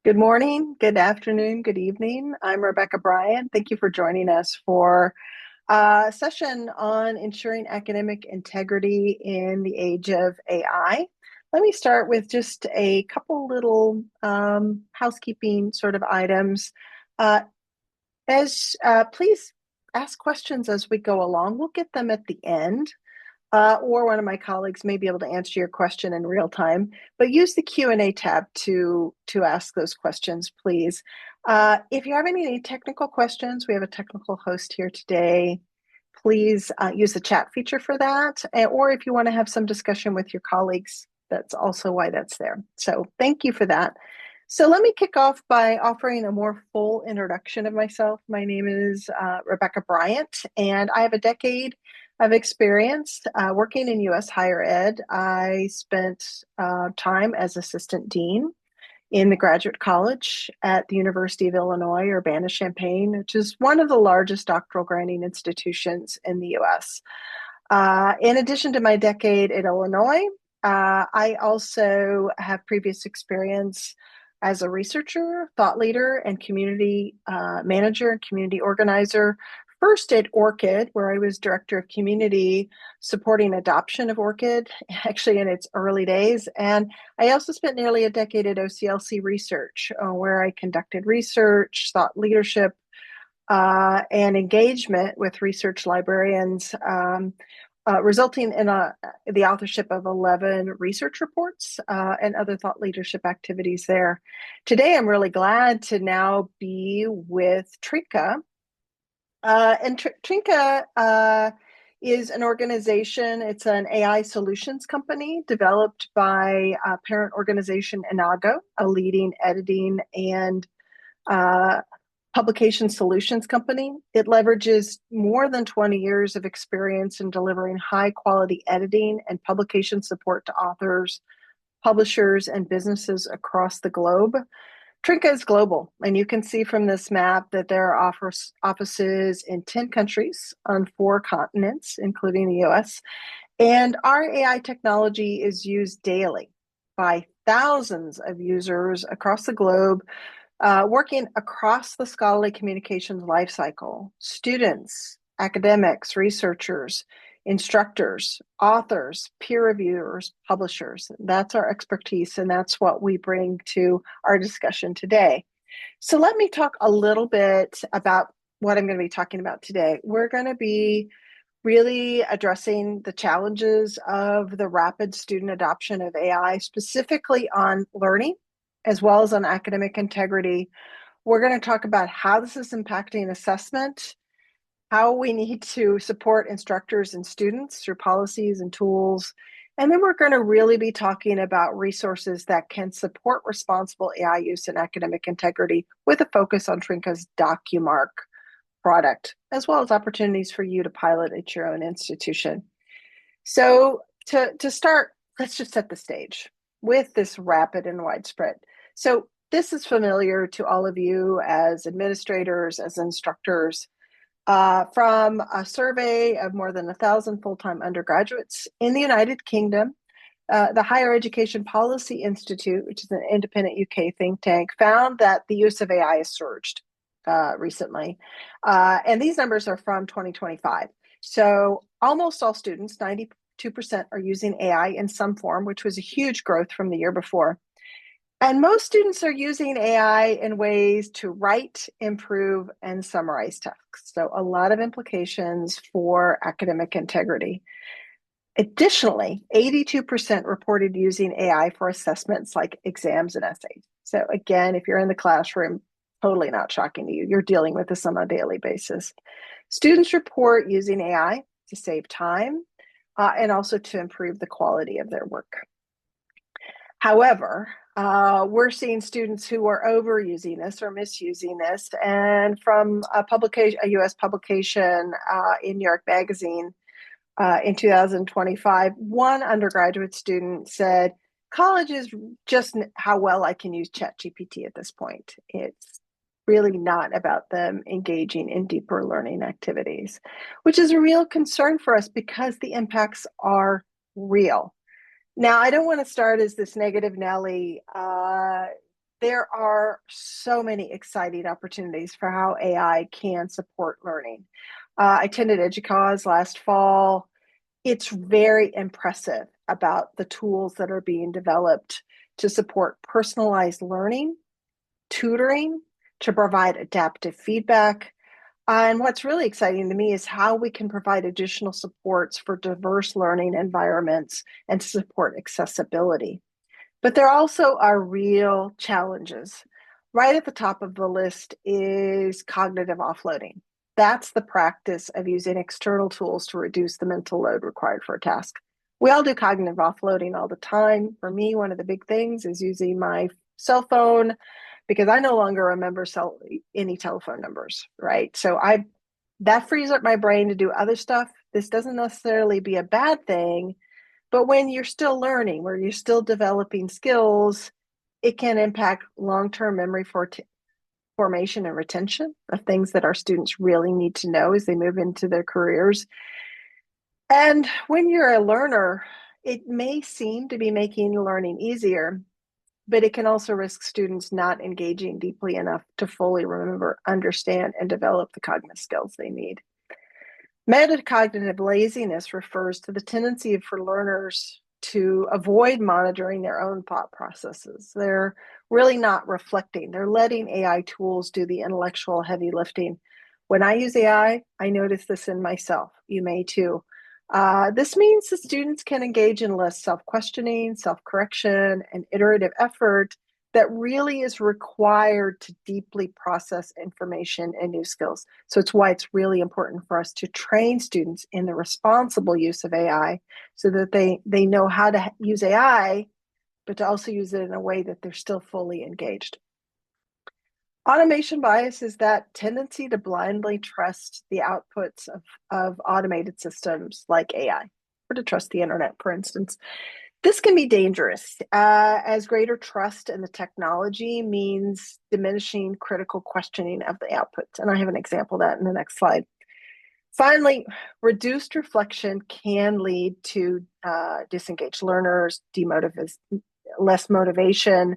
Good morning, good afternoon, good evening. I'm Rebecca Bryan. Thank you for joining us for a session on ensuring academic integrity in the age of AI. Let me start with just a couple little housekeeping sort of items. Uh, as Please ask questions as we go along. We'll get them at the end or one of my colleagues may be able to answer your question in real time. But use the Q&A tab to ask those questions, please. If you have any technical questions, we have a technical host here today. Please use the chat feature for that. Or if you want to have some discussion with your colleagues, that's also why that's there. So thank you for that. So let me kick off by offering a more full introduction of myself. My name is Rebecca Bryant, and I have a decade of experience working in U.S. higher ed. I spent time as assistant dean in the graduate college at the University of Illinois, Urbana-Champaign, which is one of the largest doctoral granting institutions in the U.S. In addition to my decade at Illinois, I also have previous experience as a researcher, thought leader, and community manager and community organizer. First at ORCID, where I was director of community supporting adoption of ORCID, actually in its early days. And I also spent nearly a decade at OCLC Research, where I conducted research, thought leadership, and engagement with research librarians, resulting in the authorship of 11 research reports and other thought leadership activities there. Today, I'm really glad to now be with Trinka. Trinka is an organization, it's an AI solutions company developed by parent organization Enago, a leading editing and publication solutions company. It leverages more than 20 years of experience in delivering high quality editing and publication support to authors, publishers, and businesses across the globe. Trinka is global, and you can see from this map that there are offices in 10 countries on 4 continents, including the US. And our AI technology is used daily by thousands of users across the globe, working across the scholarly communications lifecycle. Students, academics, researchers, instructors, authors, peer reviewers, publishers. That's our expertise, and that's what we bring to our discussion today. So let me talk a little bit about what I'm going to be talking about today. We're going to be really addressing the challenges of the rapid student adoption of AI, specifically on learning, as well as on academic integrity. We're going to talk about how this is impacting assessment, how we need to support instructors and students through policies and tools. And then we're going to really be talking about resources that can support responsible AI use and academic integrity with a focus on Trinka's DocuMark product, as well as opportunities for you to pilot at your own institution. So to start, let's just set the stage with this rapid and widespread. So this is familiar to all of you as administrators, as instructors, from a survey of more than 1,000 full-time undergraduates in the United Kingdom. The Higher Education Policy Institute, which is an independent UK think tank, found that the use of AI has surged recently. And these numbers are from 2025. So almost all students, 92%, are using AI in some form, which was a huge growth from the year before. And most students are using AI in ways to write, improve, and summarize texts. So a lot of implications for academic integrity. Additionally, 82% reported using AI for assessments like exams and essays. So again, if you're in the classroom, totally not shocking to you. You're dealing with this on a daily basis. Students report using AI to save time and also to improve the quality of their work. However, we're seeing students who are overusing this or misusing this. And from a US publication in New York Magazine in 2025, one undergraduate student said, college is just how well I can use ChatGPT at this point. It's really not about them engaging in deeper learning activities, which is a real concern for us because the impacts are real. Now, I don't want to start as this negative Nelly. there are so many exciting opportunities for how AI can support learning. I attended EDUCAUSE last fall. It's very impressive about the tools that are being developed to support personalized learning, tutoring, to provide adaptive feedback. And what's really exciting to me is how we can provide additional supports for diverse learning environments and to support accessibility. But there also are real challenges. Right at the top of the list is cognitive offloading. That's the practice of using external tools to reduce the mental load required for a task. We all do cognitive offloading all the time. For me, one of the big things is using my cell phone because I no longer remember any telephone numbers, right? So that frees up my brain to do other stuff. This doesn't necessarily be a bad thing, but when you're still learning, where you're still developing skills, it can impact long-term memory formation and retention of things that our students really need to know as they move into their careers. And when you're a learner, it may seem to be making learning easier, but it can also risk students not engaging deeply enough to fully remember, understand, and develop the cognitive skills they need. Metacognitive laziness refers to the tendency for learners to avoid monitoring their own thought processes. They're really not reflecting. They're letting AI tools do the intellectual heavy lifting. When I use AI, I notice this in myself. You may too. This means the students can engage in less self-questioning, self-correction, and iterative effort that really is required to deeply process information and new skills. So it's why it's really important for us to train students in the responsible use of AI so that they know how to use AI, but to also use it in a way that they're still fully engaged. Automation bias is that tendency to blindly trust the outputs of automated systems like AI, or to trust the internet, for instance. This can be dangerous, as greater trust in the technology means diminishing critical questioning of the outputs. And I have an example of that in the next slide. Finally, reduced reflection can lead to disengaged learners, less motivation,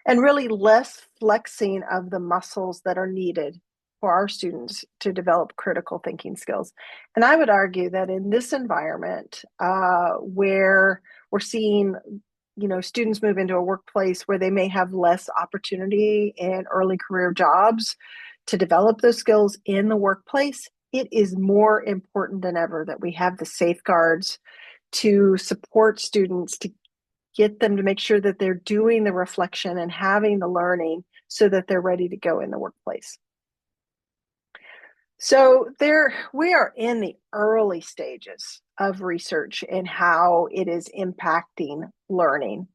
and really less flexing of the muscles that are needed for our students to develop critical thinking skills. And I would argue that in this environment, where we're seeing students move into a workplace where they may have less opportunity in early career jobs to develop those skills in the workplace, it is more important than ever that we have the safeguards to support students, to get them to make sure that they're doing the reflection and having the learning so that they're ready to go in the workplace. So we are in the early stages of research in how it is impacting learning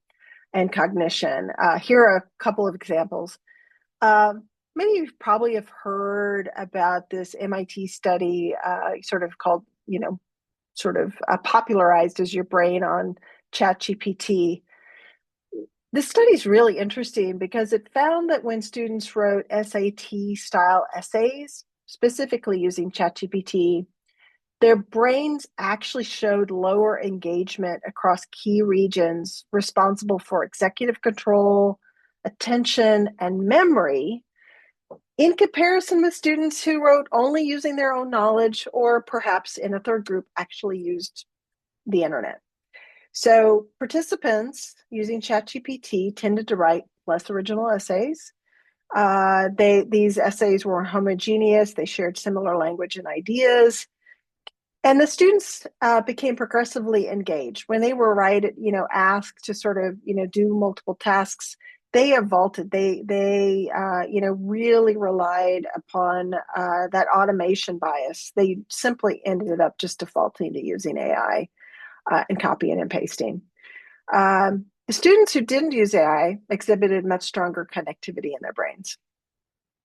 and cognition. Here are a couple of examples. Many of you probably have heard about this MIT study, sort of called, popularized as your brain on ChatGPT. This study is really interesting because it found that when students wrote SAT-style essays, specifically using ChatGPT, their brains actually showed lower engagement across key regions responsible for executive control, attention, and memory, in comparison with students who wrote only using their own knowledge, or perhaps in a third group actually used the internet. So participants using ChatGPT tended to write less original essays. These essays were homogeneous. They shared similar language and ideas. And the students became progressively engaged. When they were asked to sort of, do multiple tasks, they vaulted. They really relied upon that automation bias. They simply ended up just defaulting to using AI and copying and pasting. The students who didn't use AI exhibited much stronger connectivity in their brains.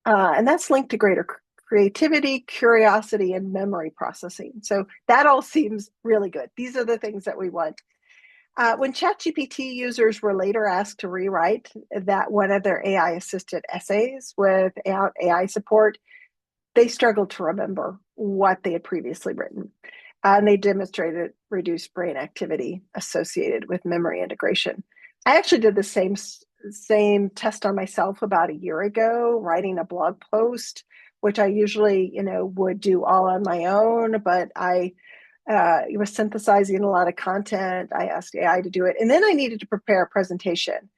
And that's linked to greater creativity, curiosity, and memory processing. So that all seems really good. These are the things that we want. When ChatGPT users were later asked to rewrite that one of their AI-assisted essays without AI support, they struggled to remember what they had previously written. And they demonstrated reduced brain activity associated with memory integration. I actually did the same same test on myself about a year ago, writing a blog post, which I usually, would do all on my own, but I was synthesizing a lot of content. I asked AI to do it. And then I needed to prepare a presentation.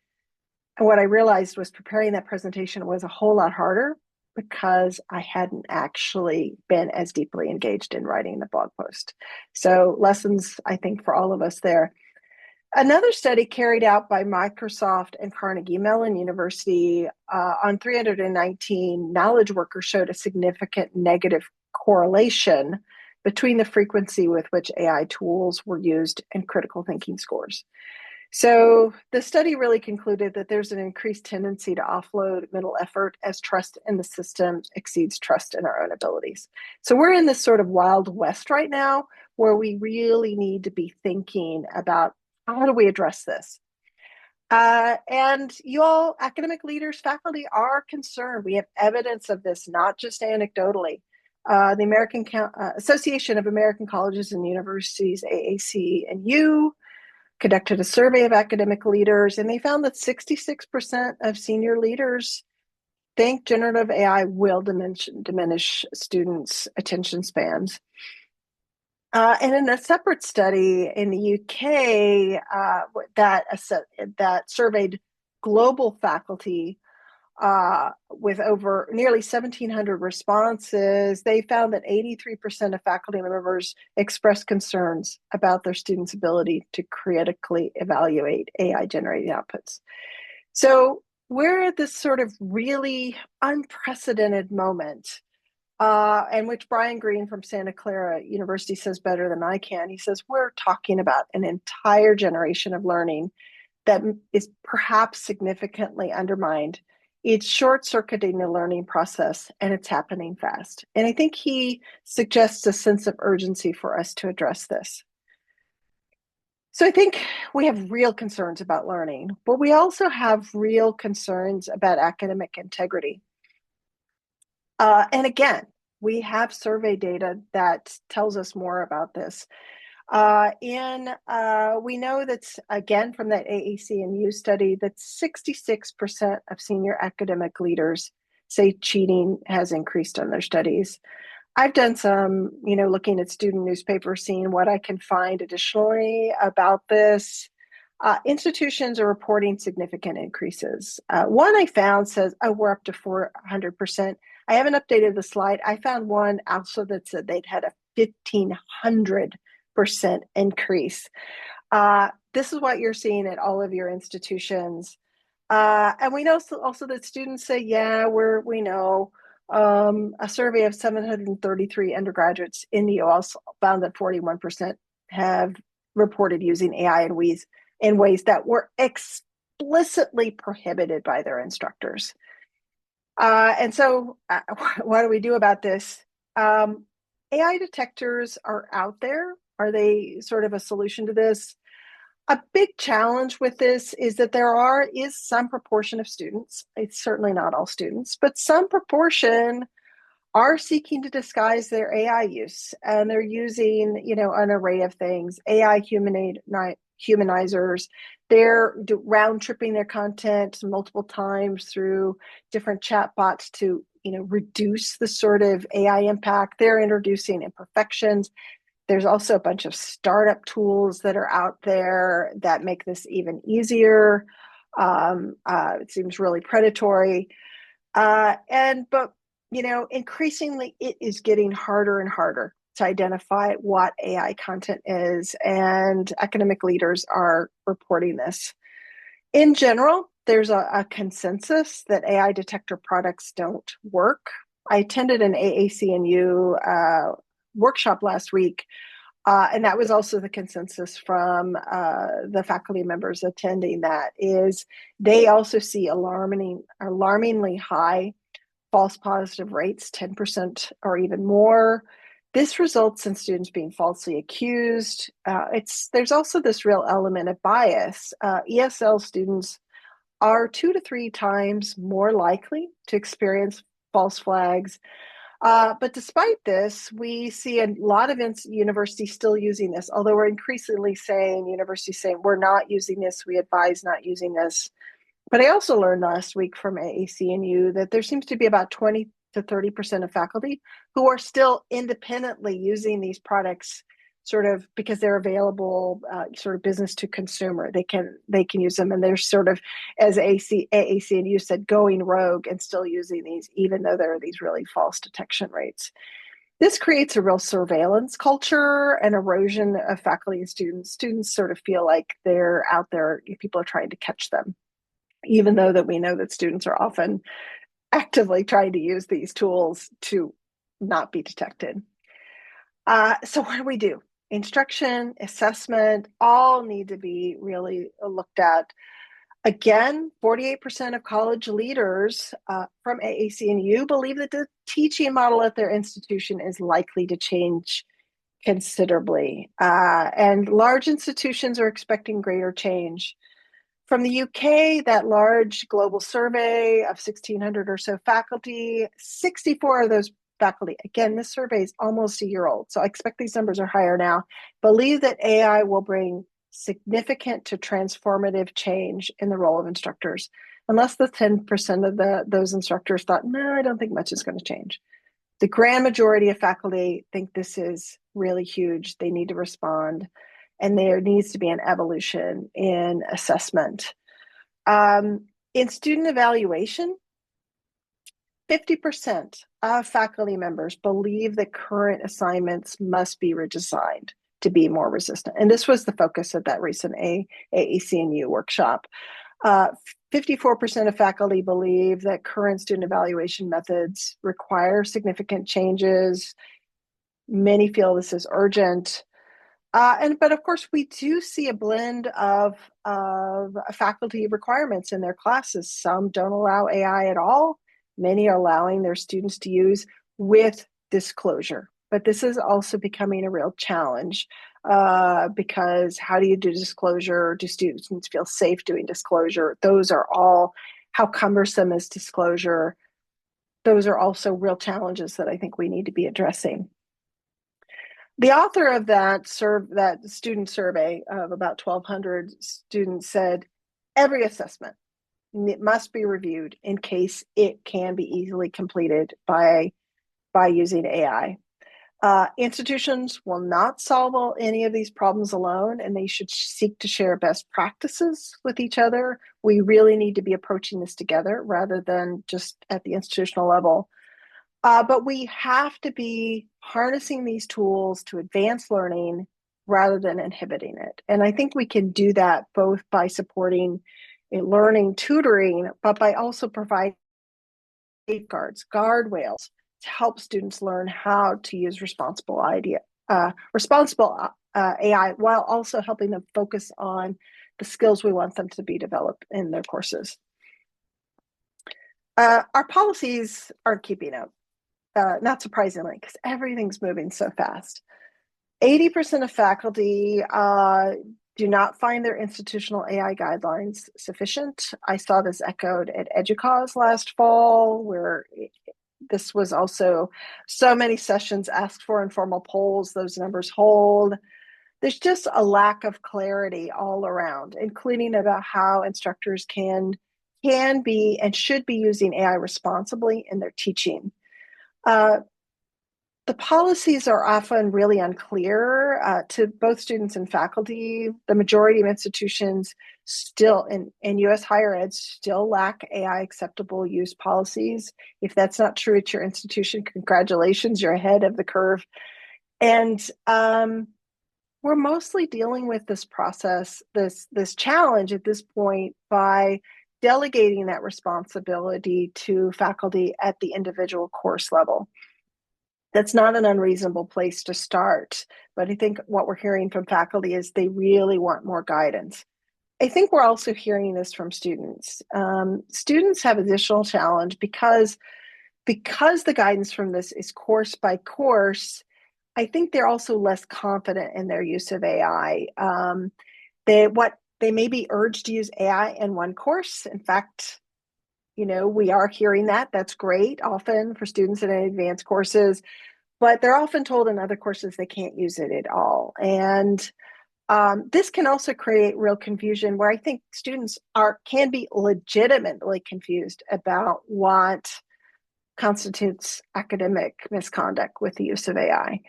And what I realized was preparing that presentation was a whole lot harder because I hadn't actually been as deeply engaged in writing the blog post. So lessons, I think, for all of us there. Another study carried out by Microsoft and Carnegie Mellon University on 319 knowledge workers showed a significant negative correlation between the frequency with which AI tools were used and critical thinking scores. So the study really concluded that there's an increased tendency to offload middle effort as trust in the system exceeds trust in our own abilities. So we're in this sort of wild west right now where we really need to be thinking about how do we address this? And you all, academic leaders, faculty are concerned. We have evidence of this, not just anecdotally. The American Association of American Colleges and Universities, AAC&U, conducted a survey of academic leaders, and they found that 66% of senior leaders think generative AI will diminish students' attention spans. And in a separate study in the UK that surveyed global faculty with over nearly 1,700 responses, they found that 83% of faculty members expressed concerns about their students' ability to critically evaluate AI-generated outputs. So we're at this sort of really unprecedented moment, and which Brian Greene from Santa Clara University says better than I can. He says, we're talking about an entire generation of learning that is perhaps significantly undermined. It's short-circuiting the learning process, and it's happening fast. And I think he suggests a sense of urgency for us to address this. So I think we have real concerns about learning, but we also have real concerns about academic integrity. And again, we have survey data that tells us more about this. We know that, again, from that AAC&U study, that 66% of senior academic leaders say cheating has increased on their studies. I've done some, looking at student newspapers, seeing what I can find additionally about this. Institutions are reporting significant increases. One I found says, oh, we're up to 400%. I haven't updated the slide. I found one also that said they'd had a 1,500% increase. This is what you're seeing at all of your institutions. And we know also that students say, yeah, we know. A survey of 733 undergraduates in the US found that 41% have reported using AI in ways that were explicitly prohibited by their instructors. And so what do we do about this? AI detectors are out there. Are they sort of a solution to this? A big challenge with this is that is some proportion of students, it's certainly not all students, but some proportion are seeking to disguise their AI use. And they're using, an array of things, AI humanizers. They're round tripping their content multiple times through different chatbots to, reduce the sort of AI impact. They're introducing imperfections. There's also a bunch of startup tools that are out there that make this even easier. It seems really predatory. But increasingly it is getting harder and harder to identify what AI content is, and academic leaders are reporting this. In general, there's a consensus that AI detector products don't work. I attended an AAC&U workshop last week, and that was also the consensus from the faculty members attending. That is, they also see alarmingly high false positive rates, 10% or even more. This results in students being falsely accused. There's also this real element of bias. ESL students are 2 to 3 times more likely to experience false flags. But despite this, we see a lot of universities still using this, although we're increasingly saying, universities saying, we're not using this, we advise not using this. But I also learned last week from AAC&U that there seems to be about 20 to 30% of faculty who are still independently using these products sort of because they're available sort of business to consumer. They can use them, and they're sort of, as AAC&U said, going rogue and still using these, even though there are these really false detection rates. This creates a real surveillance culture and erosion of faculty and students. Students sort of feel like they're out there, people are trying to catch them, even though that we know that students are often actively trying to use these tools to not be detected. So what do we do? Instruction, assessment, all need to be really looked at. Again, 48% of college leaders from AAC&U believe that the teaching model at their institution is likely to change considerably. And large institutions are expecting greater change. From the UK, that large global survey of 1,600 or so faculty, 64 of those faculty, again, this survey is almost a year old, so I expect these numbers are higher now, believe that AI will bring significant to transformative change in the role of instructors. And less than 10% of those instructors thought, no, I don't think much is going to change. The grand majority of faculty think this is really huge. They need to respond, and there needs to be an evolution in assessment. In student evaluation, 50% of faculty members believe that current assignments must be redesigned to be more resistant. And this was the focus of that recent AAC&U workshop. 54% of faculty believe that current student evaluation methods require significant changes. Many feel this is urgent. But of course, we do see a blend of faculty requirements in their classes. Some don't allow AI at all. Many are allowing their students to use with disclosure. But this is also becoming a real challenge because how do you do disclosure? Do students feel safe doing disclosure? Those are all, how cumbersome is disclosure? Those are also real challenges that I think we need to be addressing. The author of that student survey of about 1,200 students said every assessment must be reviewed in case it can be easily completed by using AI. Institutions will not solve any of these problems alone, and they should seek to share best practices with each other. We really need to be approaching this together rather than just at the institutional level. But we have to be harnessing these tools to advance learning rather than inhibiting it. And I think we can do that both by supporting learning tutoring, but by also providing safeguards, guardrails to help students learn how to use responsible AI while also helping them focus on the skills we want them to be developed in their courses. Our policies aren't keeping up. Not surprisingly, because everything's moving so fast. 80% of faculty do not find their institutional AI guidelines sufficient. I saw this echoed at EDUCAUSE last fall, where this was also so many sessions asked for informal polls, those numbers hold. There's just a lack of clarity all around, including about how instructors can be and should be using AI responsibly in their teaching. The policies are often really unclear to both students and faculty. The majority of institutions still in U.S. higher ed still lack AI acceptable use policies. If that's not true at your institution, congratulations, you're ahead of the curve. And we're mostly dealing with this process, this challenge at this point by delegating that responsibility to faculty at the individual course level. That's not an unreasonable place to start, but I think what we're hearing from faculty is they really want more guidance. I think we're also hearing this from students. Students have additional challenge because the guidance from this is course by course. I think they're also less confident in their use of AI. They may be urged to use AI in one course. In fact, we are hearing that. That's great often for students in advanced courses, but they're often told in other courses they can't use it at all. And This can also create real confusion where I think students can be legitimately confused about what constitutes academic misconduct with the use of AI.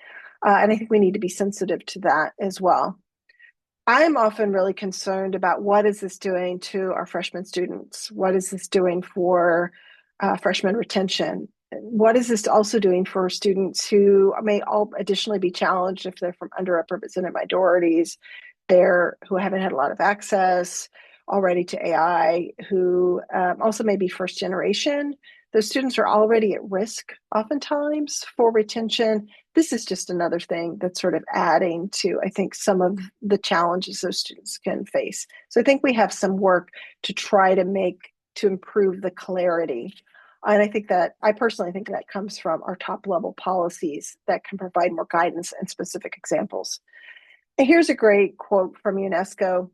And I think we need to be sensitive to that as well. I'm often really concerned about what is this doing to our freshman students? What is this doing for freshman retention? What is this also doing for students who may all additionally be challenged if they're from underrepresented minorities, who haven't had a lot of access already to AI, who also may be first generation? Those students are already at risk oftentimes for retention. This is just another thing that's sort of adding to, I think, some of the challenges those students can face. So I think we have some work to try to improve the clarity. And I personally think that comes from our top level policies that can provide more guidance and specific examples. And here's a great quote from UNESCO.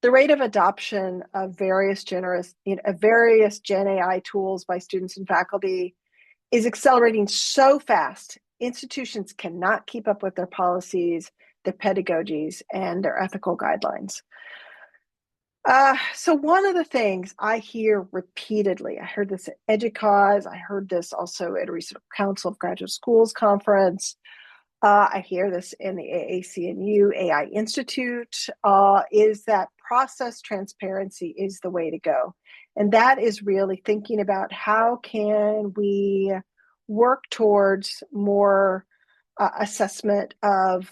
The rate of adoption of various Gen AI tools by students and faculty is accelerating so fast, institutions cannot keep up with their policies, their pedagogies, and their ethical guidelines. So one of the things I hear repeatedly, I heard this at EDUCAUSE, I heard this also at a recent Council of Graduate Schools conference, I hear this in the AAC&U AI Institute, is that process transparency is the way to go. And that is really thinking about how can we work towards more assessment of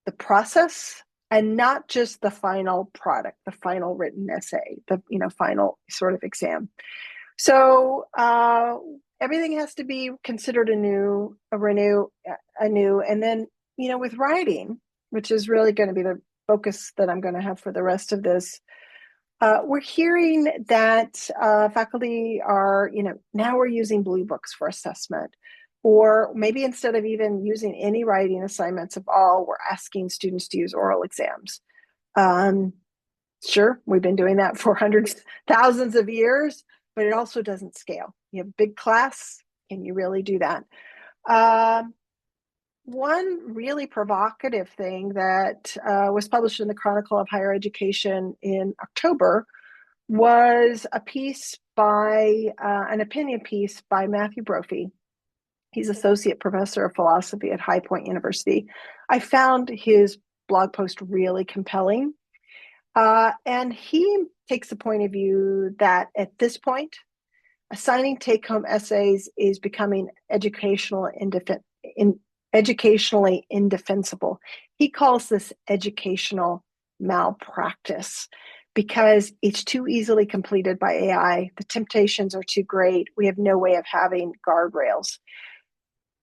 the process and not just the final product, the final written essay, the final sort of exam. So everything has to be considered anew, and then with writing, which is really going to be the focus that I'm going to have for the rest of this. We're hearing that faculty are, now we're using Blue Books for assessment, or maybe instead of even using any writing assignments at all, we're asking students to use oral exams. Sure, we've been doing that for hundreds, thousands of years, but it also doesn't scale. You have a big class, can you really do that? One really provocative thing that was published in the Chronicle of Higher Education in October was a piece an opinion piece by Matthew Brophy. He's associate professor of philosophy at High Point University. I found his blog post really compelling. And he takes the point of view that at this point, assigning take-home essays is becoming educationally indefensible. He calls this educational malpractice because it's too easily completed by AI. The temptations are too great. We have no way of having guardrails.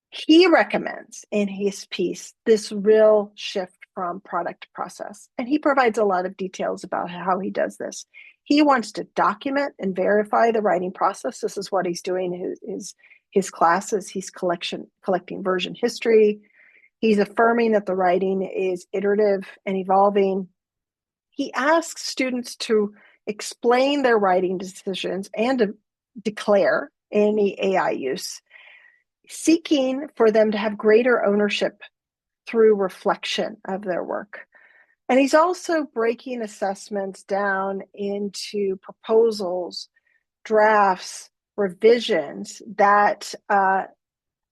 He recommends in his piece this real shift from product to process, and he provides a lot of details about how he does this. He wants to document and verify the writing process. This is what he's doing in his classes. He's collecting version history. He's affirming that the writing is iterative and evolving. He asks students to explain their writing decisions and to declare any AI use, seeking for them to have greater ownership through reflection of their work. And he's also breaking assessments down into proposals, drafts, revisions that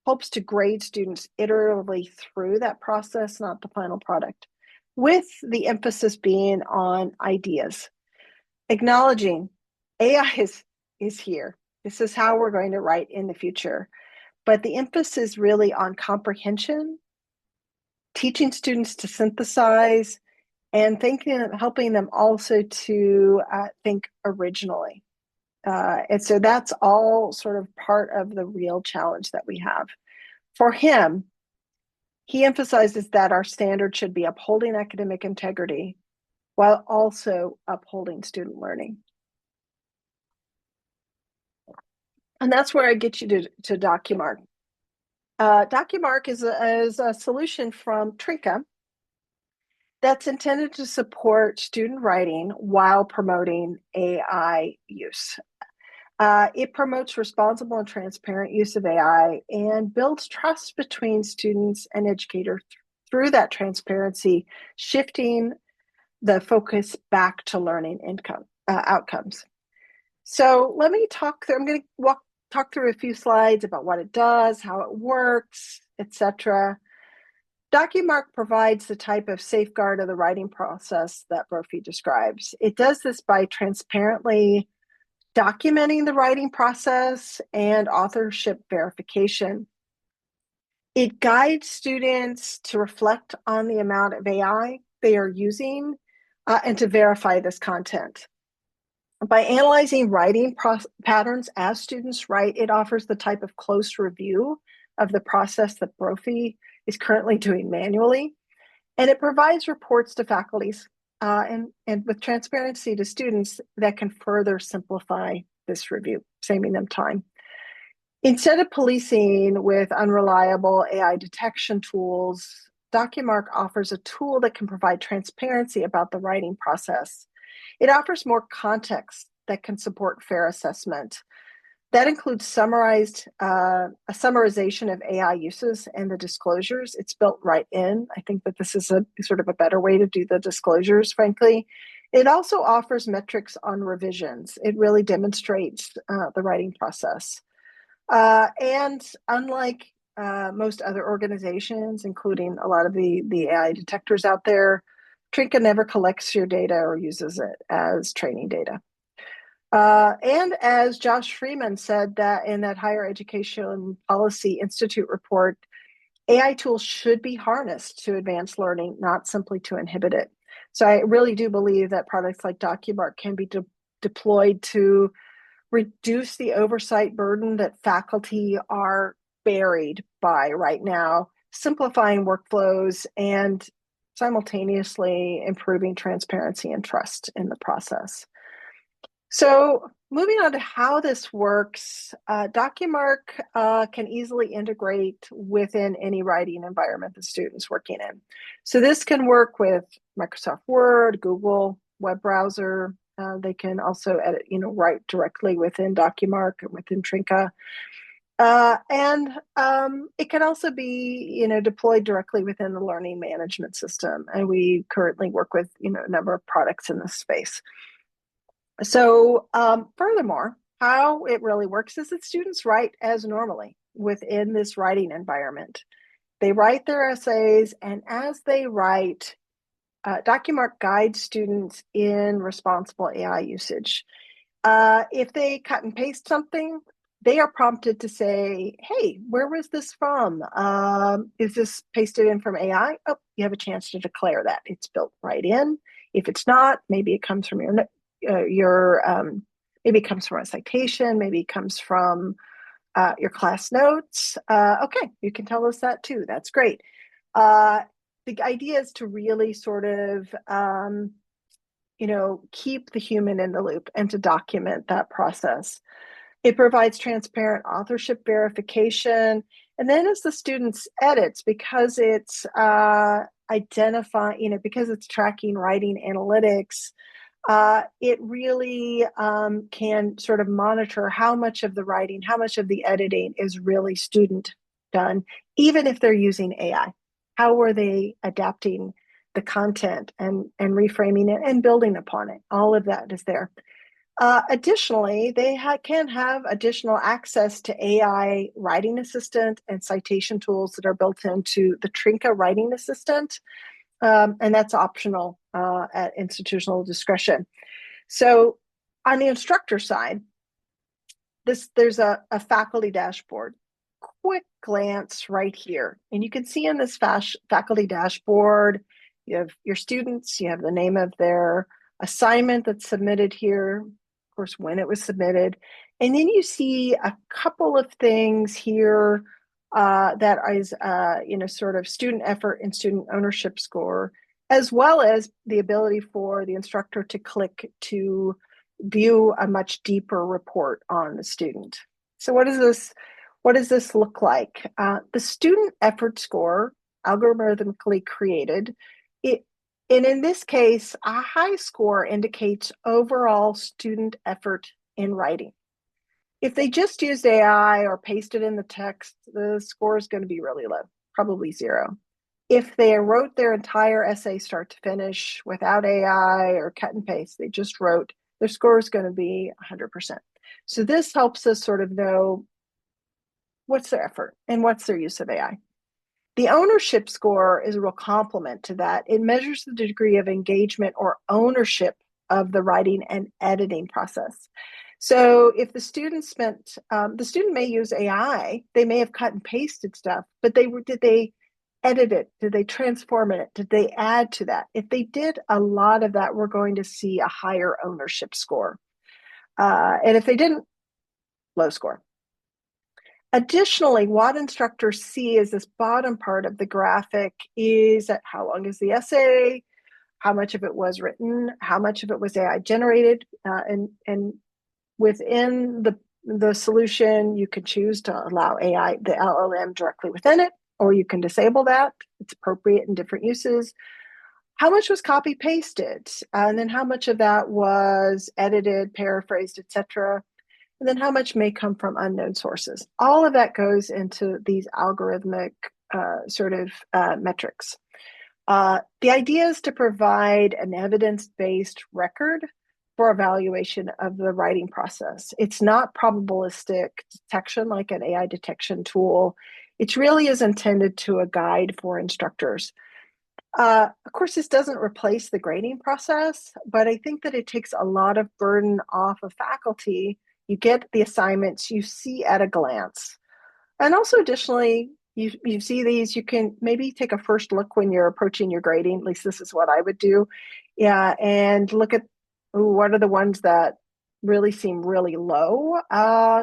hopes to grade students iteratively through that process, not the final product, with the emphasis being on ideas, acknowledging AI is here. This is how we're going to write in the future. But the emphasis is really on comprehension, teaching students to synthesize, and helping them also to think originally. And so that's all sort of part of the real challenge that we have. For him, he emphasizes that our standard should be upholding academic integrity while also upholding student learning. And that's where I get you to DocuMark. DocuMark is a solution from Trinka that's intended to support student writing while promoting AI use. It promotes responsible and transparent use of AI and builds trust between students and educators through that transparency, shifting the focus back to learning outcomes. So let me talk through, I'm going to talk through a few slides about what it does, how it works, etc. DocuMark provides the type of safeguard of the writing process that Brophy describes. It does this by transparently documenting the writing process and authorship verification. It guides students to reflect on the amount of AI they are using and to verify this content. By analyzing writing patterns as students write, it offers the type of close review of the process that Brophy is currently doing manually. And it provides reports to faculties and with transparency to students that can further simplify this review, saving them time. Instead of policing with unreliable AI detection tools, DocuMark offers a tool that can provide transparency about the writing process. It offers more context that can support fair assessment. That includes a summarization of AI uses and the disclosures. It's built right in. I think that this is a sort of a better way to do the disclosures, frankly. It also offers metrics on revisions. It really demonstrates the writing process. And unlike most other organizations, including a lot of the AI detectors out there, Trinka never collects your data or uses it as training data. And as Josh Freeman said that in that Higher Education Policy Institute report, AI tools should be harnessed to advance learning, not simply to inhibit it. So I really do believe that products like DocuMark can be deployed to reduce the oversight burden that faculty are buried by right now, simplifying workflows and simultaneously improving transparency and trust in the process. So moving on to how this works, DocuMark can easily integrate within any writing environment the student's working in. So this can work with Microsoft Word, Google web browser. They can also edit, write directly within DocuMark and within Trinka. And it can also be, deployed directly within the learning management system. And we currently work with, a number of products in this space. So furthermore, how it really works is that students write as normally within this writing environment. They write their essays, and as they write, DocuMark guides students in responsible AI usage. If they cut and paste something, they are prompted to say, hey, where was this from? Is this pasted in from AI? Oh, you have a chance to declare that. It's built right in. If it's not, maybe it comes from maybe it comes from a citation, maybe it comes from your class notes. Okay, you can tell us that too. That's great. The idea is to really sort of keep the human in the loop and to document that process. It provides transparent authorship verification. And then as the students edits, because it's because it's tracking writing analytics, it really can sort of monitor how much of the writing, how much of the editing is really student done, even if they're using AI. How are they adapting the content and reframing it and building upon it? All of that is there. Additionally, they can have additional access to AI writing assistant and citation tools that are built into the Trinka writing assistant. And that's optional at institutional discretion. So on the instructor side, there's a faculty dashboard. Quick glance right here. And you can see in this faculty dashboard, you have your students, you have the name of their assignment that's submitted here, of course, when it was submitted. And then you see a couple of things here that is, sort of student effort and student ownership score, as well as the ability for the instructor to click to view a much deeper report on the student. So what does this look like? The student effort score, algorithmically created, and in this case, a high score indicates overall student effort in writing. If they just used AI or pasted in the text, the score is going to be really low, probably 0. If they wrote their entire essay start to finish without AI or cut and paste, they just wrote, their score is going to be 100%. So this helps us sort of know what's their effort and what's their use of AI. The ownership score is a real complement to that. It measures the degree of engagement or ownership of the writing and editing process. So if the student the student may use AI, they may have cut and pasted stuff, but did they edit it? Did they transform it? Did they add to that? If they did a lot of that, we're going to see a higher ownership score. And if they didn't, low score. Additionally, what instructors see is this bottom part of the graphic is at how long is the essay, how much of it was written, how much of it was AI generated, and within the solution, you can choose to allow AI, the LLM directly within it, or you can disable that. It's appropriate in different uses. How much was copy pasted, and then how much of that was edited, paraphrased, etc. And then how much may come from unknown sources. All of that goes into these algorithmic metrics. The idea is to provide an evidence-based record for evaluation of the writing process. It's not probabilistic detection like an AI detection tool. It really is intended to a guide for instructors. Of course, this doesn't replace the grading process, but I think that it takes a lot of burden off of faculty. You get the assignments you see at a glance. And also additionally, you see these, you can maybe take a first look when you're approaching your grading. At least this is what I would do. Yeah, and look at what are the ones that really seem really low.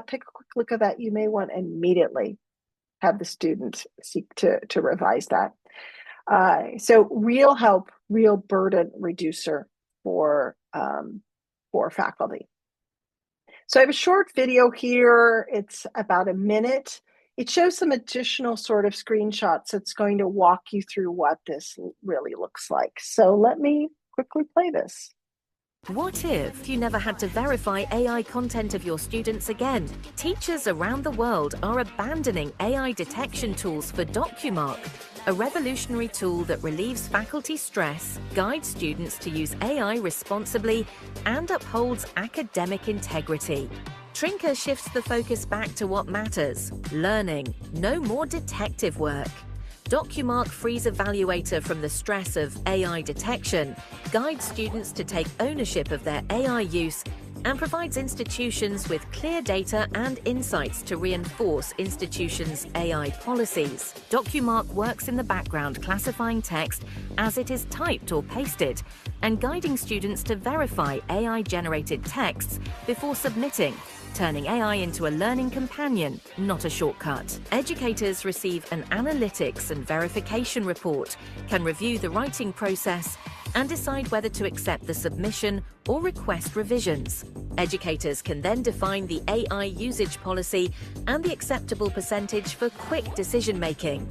Take a quick look at that. You may want to immediately have the student seek to revise that. So real help, real burden reducer for faculty. So I have a short video here. It's about a minute. It shows some additional sort of screenshots that's going to walk you through what this really looks like. So let me quickly play this. What if you never had to verify AI content of your students again? Teachers around the world are abandoning AI detection tools for DocuMark, a revolutionary tool that relieves faculty stress, guides students to use AI responsibly, and upholds academic integrity. Trinker shifts the focus back to what matters: learning, no more detective work. DocuMark frees Evaluator from the stress of AI detection, guides students to take ownership of their AI use, and provides institutions with clear data and insights to reinforce institutions' AI policies. DocuMark works in the background classifying text as it is typed or pasted and guiding students to verify AI-generated texts before submitting, turning AI into a learning companion, not a shortcut. Educators receive an analytics and verification report, can review the writing process, and decide whether to accept the submission or request revisions. Educators can then define the AI usage policy and the acceptable percentage for quick decision-making.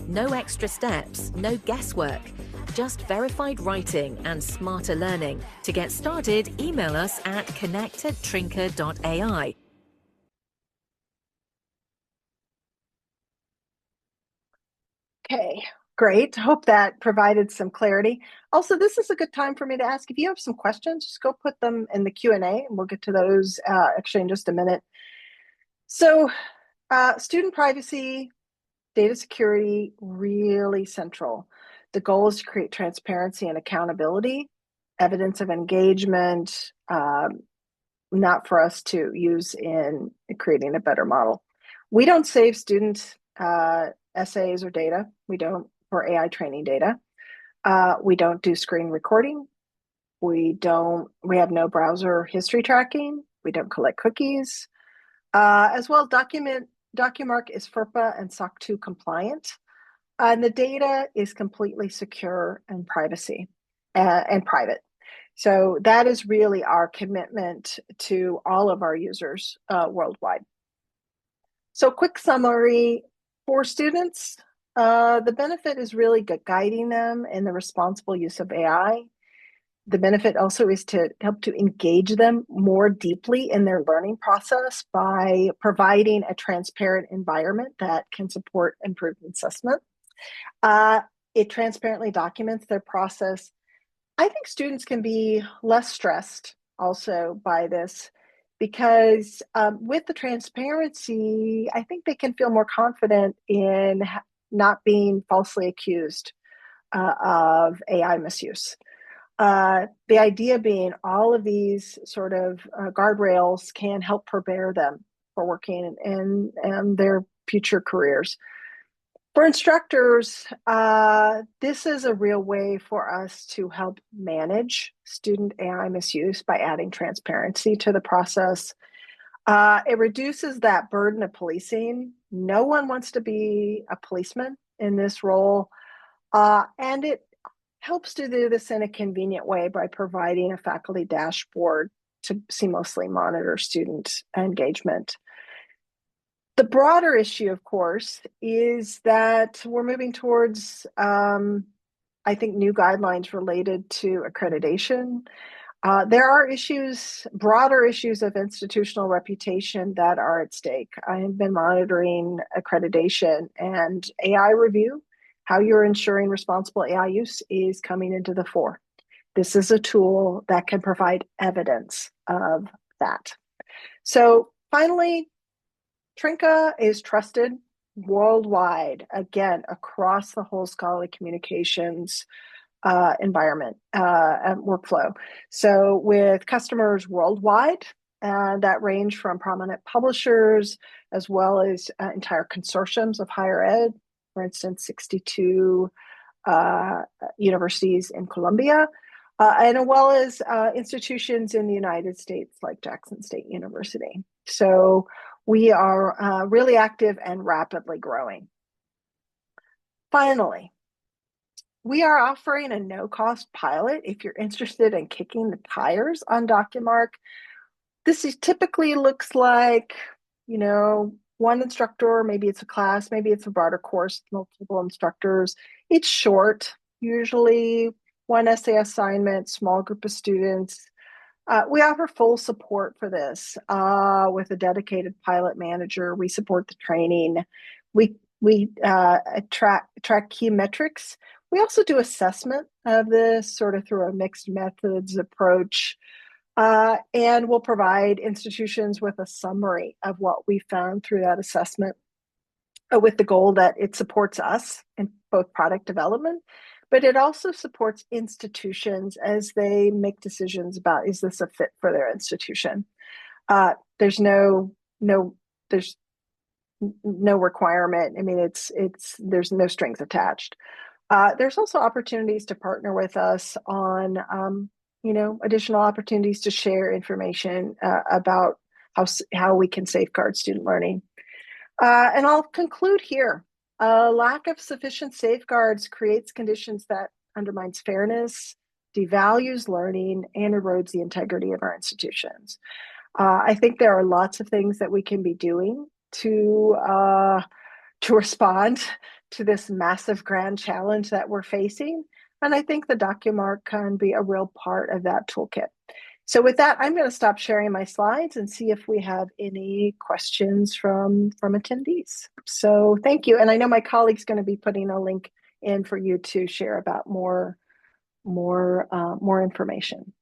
No extra steps, no guesswork, just verified writing and smarter learning. To get started, email us at connect@trinker.ai. Okay, great. Hope that provided some clarity. Also, this is a good time for me to ask if you have some questions, just go put them in the Q&A and we'll get to those actually in just a minute. So student privacy, data security, really central. The goal is to create transparency and accountability, evidence of engagement, not for us to use in creating a better model. We don't save student essays or data. We don't for AI training data. We don't do screen recording. We have no browser history tracking. We don't collect cookies. As well, DocuMark is FERPA and SOC 2 compliant. And the data is completely secure and and private. So that is really our commitment to all of our users worldwide. So quick summary for students, the benefit is really guiding them in the responsible use of AI. The benefit also is to help to engage them more deeply in their learning process by providing a transparent environment that can support improved assessment. It transparently documents their process. I think students can be less stressed also by this because with the transparency, I think they can feel more confident in not being falsely accused of AI misuse. The idea being all of these sort of guardrails can help prepare them for working in their future careers. For instructors, this is a real way for us to help manage student AI misuse by adding transparency to the process. It reduces that burden of policing. No one wants to be a policeman in this role. And it helps to do this in a convenient way by providing a faculty dashboard to seamlessly monitor student engagement. The broader issue, of course, is that we're moving towards, I think, new guidelines related to accreditation. There are issues, broader issues of institutional reputation that are at stake. I have been monitoring accreditation and AI review. How you're ensuring responsible AI use is coming into the fore. This is a tool that can provide evidence of that. So finally, Trinka is trusted worldwide, again, across the whole scholarly communications environment and workflow. So with customers worldwide, that range from prominent publishers as well as entire consortiums of higher ed, for instance, 62 universities in Colombia, and as well as institutions in the United States like Jackson State University. So we are really active and rapidly growing. Finally, we are offering a no-cost pilot if you're interested in kicking the tires on DocuMark. This typically looks like, one instructor, maybe it's a class, maybe it's a broader course, multiple instructors. It's short, usually one essay assignment, small group of students. We offer full support for this with a dedicated pilot manager. We support the training. We track key metrics. We also do assessment of this sort of through a mixed methods approach. And we'll provide institutions with a summary of what we found through that assessment with the goal that it supports us in both product development, but it also supports institutions as they make decisions about, is this a fit for their institution? There's no requirement. I mean, there's no strings attached. There's also opportunities to partner with us on, additional opportunities to share information about how we can safeguard student learning. And I'll conclude here. A lack of sufficient safeguards creates conditions that undermines fairness, devalues learning, and erodes the integrity of our institutions. I think there are lots of things that we can be doing to respond to this massive grand challenge that we're facing. And I think the DocuMark can be a real part of that toolkit. So with that, I'm going to stop sharing my slides and see if we have any questions from attendees. So thank you. And I know my colleague's going to be putting a link in for you to share about more information.